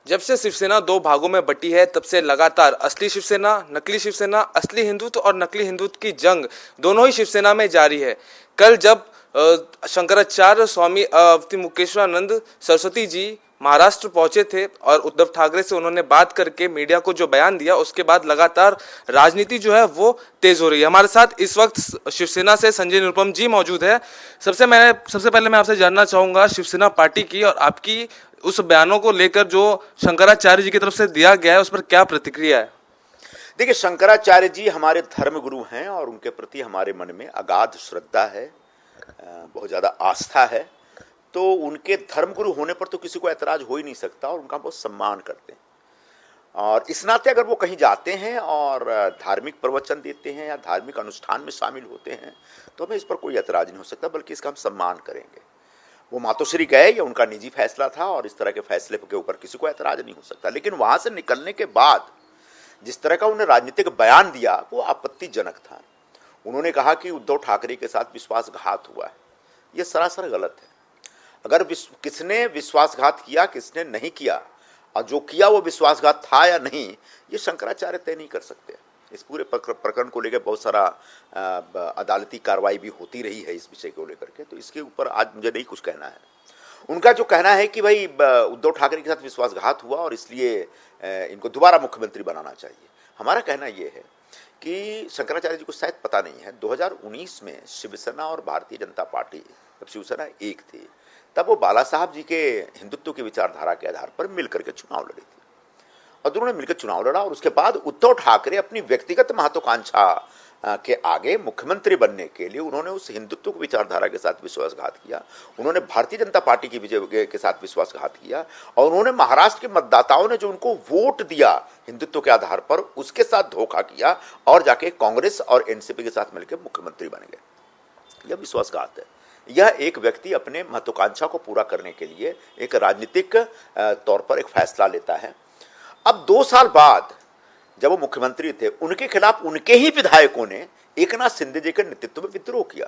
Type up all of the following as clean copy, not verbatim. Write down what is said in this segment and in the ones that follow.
जब से शिवसेना दो भागों में बटी है तब से लगातार असली शिवसेना, नकली शिवसेना, असली हिंदुत्व और नकली हिंदुत्व की जंग दोनों ही शिवसेना में जारी है। कल जब शंकराचार्य स्वामी अवति मुकेश्वरानंद सरस्वती जी महाराष्ट्र पहुंचे थे और उद्धव ठाकरे से उन्होंने बात करके मीडिया को जो बयान दिया, उसके बाद लगातार राजनीति जो है वो तेज हो रही है। हमारे साथ इस वक्त शिवसेना से संजय निरुपम जी मौजूद है। सबसे पहले मैं आपसे जानना चाहूंगा शिवसेना पार्टी की और आपकी उस बयानों को लेकर जो शंकराचार्य जी की तरफ से दिया गया है उस पर क्या प्रतिक्रिया है? देखिए, शंकराचार्य जी हमारे धर्म गुरु हैं और उनके प्रति हमारे मन में अगाध श्रद्धा है, बहुत ज़्यादा आस्था है। तो उनके धर्मगुरु होने पर तो किसी को ऐतराज हो ही नहीं सकता और उनका बहुत सम्मान करते हैं। और इस नाते अगर वो कहीं जाते हैं और धार्मिक प्रवचन देते हैं या धार्मिक अनुष्ठान में शामिल होते हैं तो हमें इस पर कोई ऐतराज नहीं हो सकता, बल्कि इसका हम सम्मान करेंगे। वो मातोश्री गए, ये उनका निजी फैसला था और इस तरह के फैसले के ऊपर किसी को ऐतराज नहीं हो सकता। लेकिन वहाँ से निकलने के बाद जिस तरह का उन्हें राजनीतिक बयान दिया वो आपत्तिजनक था। उन्होंने कहा कि उद्धव ठाकरे के साथ विश्वासघात हुआ है। ये सरासर गलत है। अगर किसने विश्वासघात किया, किसने नहीं किया, और जो किया वो विश्वासघात था या नहीं, ये शंकराचार्य तय नहीं कर सकते। इस पूरे प्रकरण को लेकर बहुत सारा अदालती कार्रवाई भी होती रही है इस विषय को लेकर के, तो इसके ऊपर आज मुझे नहीं कुछ कहना है। उनका जो कहना है कि भाई उद्धव ठाकरे के साथ विश्वासघात हुआ और इसलिए इनको दोबारा मुख्यमंत्री बनाना चाहिए, हमारा कहना ये है कि शंकराचार्य जी को शायद पता नहीं है, 2019 में शिवसेना और भारतीय जनता पार्टी, जब शिवसेना एक थी, तब वो बाला साहब जी के हिंदुत्व की विचारधारा के आधार पर मिलकर के चुनाव लड़ी थी और दोनों ने मिलकर चुनाव लड़ा। और उसके बाद उद्धव ठाकरे अपनी व्यक्तिगत महत्वाकांक्षा के आगे मुख्यमंत्री बनने के लिए उन्होंने उस हिंदुत्व की विचारधारा के साथ विश्वासघात किया। उन्होंने भारतीय जनता पार्टी की विजय के साथ विश्वासघात किया और उन्होंने महाराष्ट्र के मतदाताओं ने जो उनको वोट दिया हिंदुत्व के आधार पर, उसके साथ धोखा किया और जाके कांग्रेस और एनसीपी के साथ मिलकर मुख्यमंत्री बन गए। यह विश्वासघात है। यह एक व्यक्ति अपने महत्वाकांक्षा को पूरा करने के लिए एक राजनीतिक तौर पर एक फैसला लेता है। अब 2 साल बाद जब वो मुख्यमंत्री थे, उनके खिलाफ उनके ही विधायकों ने एकनाथ शिंदे जी के नेतृत्व में विद्रोह किया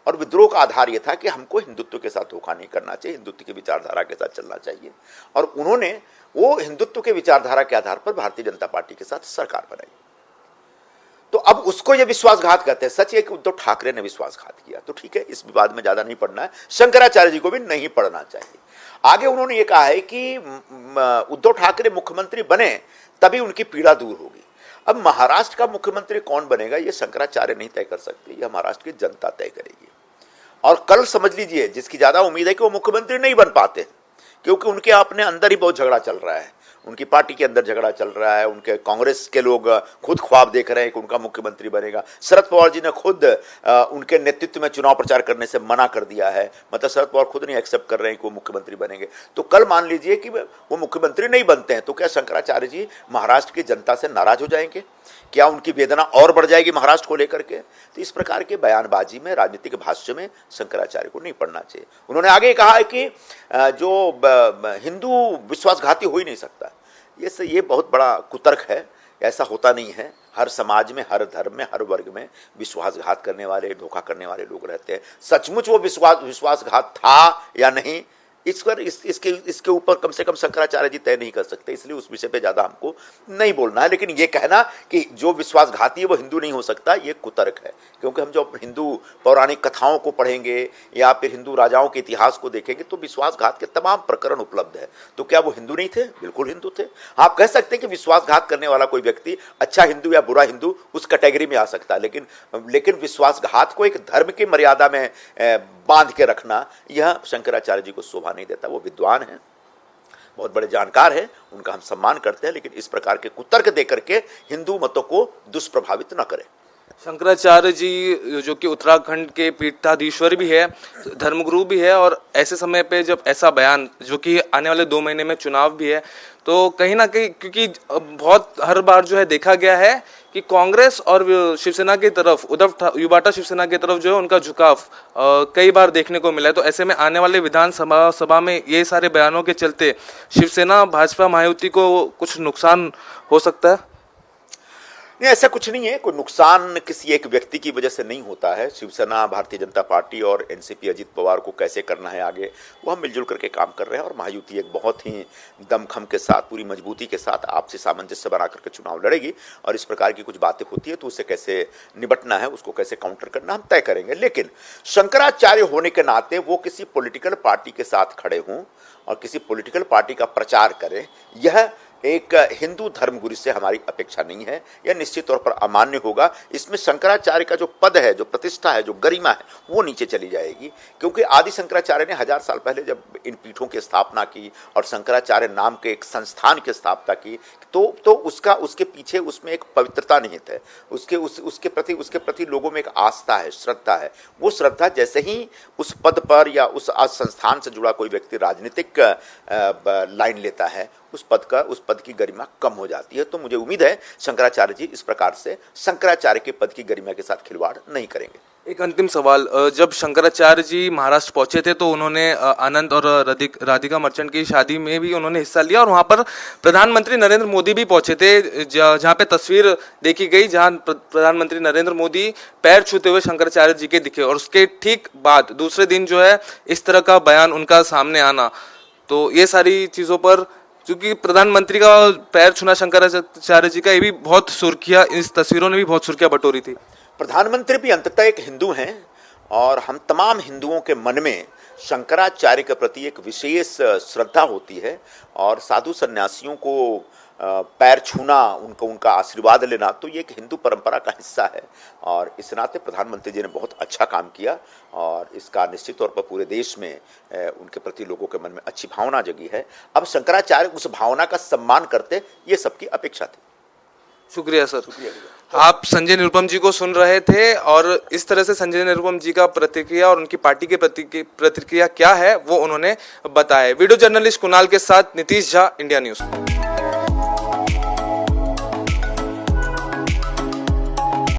और विद्रोह का आधार यह था कि हमको हिंदुत्व के साथ धोखा नहीं करना चाहिए, हिंदुत्व की विचारधारा के साथ चलना चाहिए। और उन्होंने वो हिंदुत्व के विचारधारा के आधार पर भारतीय जनता पार्टी के साथ सरकार बनाई। तो अब उसको ये विश्वासघात कहते हैं। सच है कि उद्धव ठाकरे ने विश्वासघात किया, तो ठीक है, इस विवाद में ज्यादा नहीं पड़ना है। शंकराचार्य जी को भी नहीं पढ़ना चाहिए। आगे उन्होंने ये कहा है कि उद्धव ठाकरे मुख्यमंत्री बने तभी उनकी पीड़ा दूर होगी। अब महाराष्ट्र का मुख्यमंत्री कौन बनेगा ये शंकराचार्य नहीं तय कर सकते, ये महाराष्ट्र की जनता तय करेगी। और कल समझ लीजिए, जिसकी ज्यादा उम्मीद है कि वो मुख्यमंत्री नहीं बन पाते, क्योंकि उनके अपने अंदर ही बहुत झगड़ा चल रहा है, उनकी पार्टी के अंदर झगड़ा चल रहा है। उनके कांग्रेस के लोग खुद ख्वाब देख रहे हैं कि उनका मुख्यमंत्री बनेगा। शरद पवार जी ने खुद उनके नेतृत्व में चुनाव प्रचार करने से मना कर दिया है, मतलब शरद पवार खुद नहीं एक्सेप्ट कर रहे हैं कि वो मुख्यमंत्री बनेंगे। तो कल मान लीजिए कि वो मुख्यमंत्री नहीं बनते हैं, तो क्या शंकराचार्य जी महाराष्ट्र की जनता से नाराज हो जाएंगे? क्या उनकी वेदना और बढ़ जाएगी महाराष्ट्र को लेकर के? तो इस प्रकार के बयानबाजी में, राजनीतिक भाष्य में शंकराचार्य को नहीं पढ़ना चाहिए। उन्होंने आगे कहा है कि जो हिंदू विश्वासघाती हो ही नहीं सकता। ये बहुत बड़ा कुतर्क है, ऐसा होता नहीं है। हर समाज में, हर धर्म में, हर वर्ग में विश्वासघात करने वाले, धोखा करने वाले लोग रहते हैं। सचमुच वो विश्वासघात था या नहीं, इसके ऊपर कम से कम शंकराचार्य जी तय नहीं कर सकते, इसलिए उस विषय पे ज्यादा हमको नहीं बोलना है। लेकिन ये कहना कि जो विश्वासघाती है वो हिंदू नहीं हो सकता, ये कुतर्क है। क्योंकि हम जो हिंदू पौराणिक कथाओं को पढ़ेंगे या फिर हिंदू राजाओं के इतिहास को देखेंगे तो विश्वासघात के तमाम प्रकरण उपलब्ध है। तो क्या वो हिंदू नहीं थे? बिल्कुल हिंदू थे। आप कह सकते हैं कि विश्वासघात करने वाला कोई व्यक्ति अच्छा हिंदू या बुरा हिंदू उस कैटेगरी में आ सकता है, लेकिन विश्वासघात को एक धर्म की मर्यादा में बांध के रखना, यह शंकराचार्य जी को शोभा नहीं देता। वो विद्वान हैं, बहुत बड़े जानकार हैं, उनका हम सम्मान करते हैं, लेकिन इस प्रकार के कुतर्क देकर के हिंदू मतों को दुष्प्रभावित न करें। शंकराचार्य जी जो कि उत्तराखंड के पीठाधीश्वर भी है, धर्मगुरु भी है, और ऐसे समय पे जब ऐसा बयान, जो कि आने वाले 2 महीने में चुनाव भी है, तो कहीं ना कहीं, क्योंकि बहुत हर बार जो है देखा गया है कि कांग्रेस और शिवसेना की तरफ, युवाटा शिवसेना की तरफ जो है उनका झुकाव कई बार देखने को मिला है। तो ऐसे में आने वाले विधानसभा में ये सारे बयानों के चलते शिवसेना भाजपा महायुति को कुछ नुकसान हो सकता है? नहीं, ऐसा कुछ नहीं है। कोई नुकसान किसी एक व्यक्ति की वजह से नहीं होता है। शिवसेना, भारतीय जनता पार्टी और एनसीपी अजित पवार को कैसे करना है आगे, वो हम मिलजुल करके काम कर रहे हैं और महायुति एक बहुत ही दमखम के साथ, पूरी मजबूती के साथ आपसी सामंजस्य बना करके चुनाव लड़ेगी और इस प्रकार की कुछ बातें होती है तो उससे कैसे निपटना है, उसको कैसे काउंटर करना हम तय करेंगे। लेकिन शंकराचार्य होने के नाते वो किसी पॉलिटिकल पार्टी के साथ खड़े हों और किसी पॉलिटिकल पार्टी का प्रचार करें, यह एक हिंदू धर्मगुरु से हमारी अपेक्षा नहीं है। यह निश्चित तौर पर अमान्य होगा। इसमें शंकराचार्य का जो पद है, जो प्रतिष्ठा है, जो गरिमा है, वो नीचे चली जाएगी। क्योंकि आदि शंकराचार्य ने 1000 साल पहले जब इन पीठों की स्थापना की और शंकराचार्य नाम के एक संस्थान की स्थापना की तो उसके पीछे उसमें एक पवित्रता निहित है। उसके प्रति लोगों में एक आस्था है, श्रद्धा है। वो श्रद्धा जैसे ही उस पद पर या उस संस्थान से जुड़ा कोई व्यक्ति राजनीतिक लाइन लेता है, उस पद की गरिमा कम हो जाती है। तो मुझे उम्मीद है शंकराचार्य जी इस प्रकार से शंकराचार्य के पद की गरिमा के साथ खिलवाड़ नहीं करेंगे। एक अंतिम सवाल, जब शंकराचार्य जी महाराष्ट्र पहुंचे थे तो उन्होंने आनंद और राधिका मर्चेंट की शादी में भी उन्होंने हिस्सा लिया और वहां पर प्रधानमंत्री नरेंद्र मोदी भी पहुंचे थे, जहां पे तस्वीर देखी गई जहां प्रधानमंत्री नरेंद्र मोदी पैर छूते हुए शंकराचार्य जी के दिखे और उसके ठीक बाद दूसरे दिन जो है इस तरह का बयान उनका सामने आना, तो ये सारी चीजों पर क्योंकि प्रधानमंत्री का पैर छूना शंकराचार्य जी का, ये भी बहुत सुर्खियां, इस तस्वीरों ने भी बहुत सुर्खियां बटोरी थी। प्रधानमंत्री भी अंततः एक हिंदू हैं और हम तमाम हिंदुओं के मन में शंकराचार्य के प्रति एक विशेष श्रद्धा होती है और साधु सन्यासियों को पैर छूना, उनका आशीर्वाद लेना, तो ये एक हिंदू परंपरा का हिस्सा है और इस नाते प्रधानमंत्री जी ने बहुत अच्छा काम किया और इसका निश्चित तौर पर पूरे देश में उनके प्रति लोगों के मन में अच्छी भावना जगी है। अब शंकराचार्य उस भावना का सम्मान करते, ये सबकी अपेक्षा थी। शुक्रिया सर। आप संजय निरुपम जी को सुन रहे थे और इस तरह से संजय निरुपम जी का प्रतिक्रिया और उनकी पार्टी के प्रतिक्रिया क्या है वो उन्होंने बताया। वीडियो जर्नलिस्ट कुणाल के साथ नीतीश झा, इंडिया न्यूज।